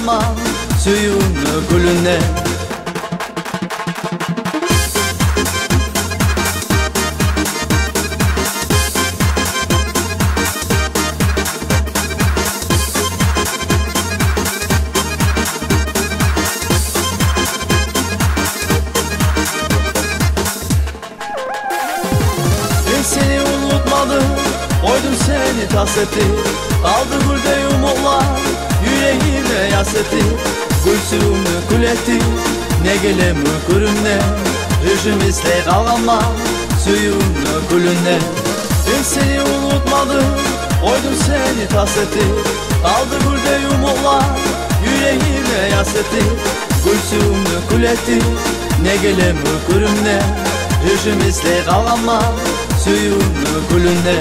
kalama suyunu gülüne. Seni unutmadım, koydum seni taseti. Kaldı burada umutlar, yüreğime yaseti. Gülsümü kül etti, ne gelemi kürünne. Rejimizle kalama, suyunu gülüne. Ben seni unutmadım, koydum seni taseti. Kaldı burada umutlar, yüreğime yaseti. Gülsümü kül etti, ne gelemi kürünne. Rejimizle kalama suyunu gülüne.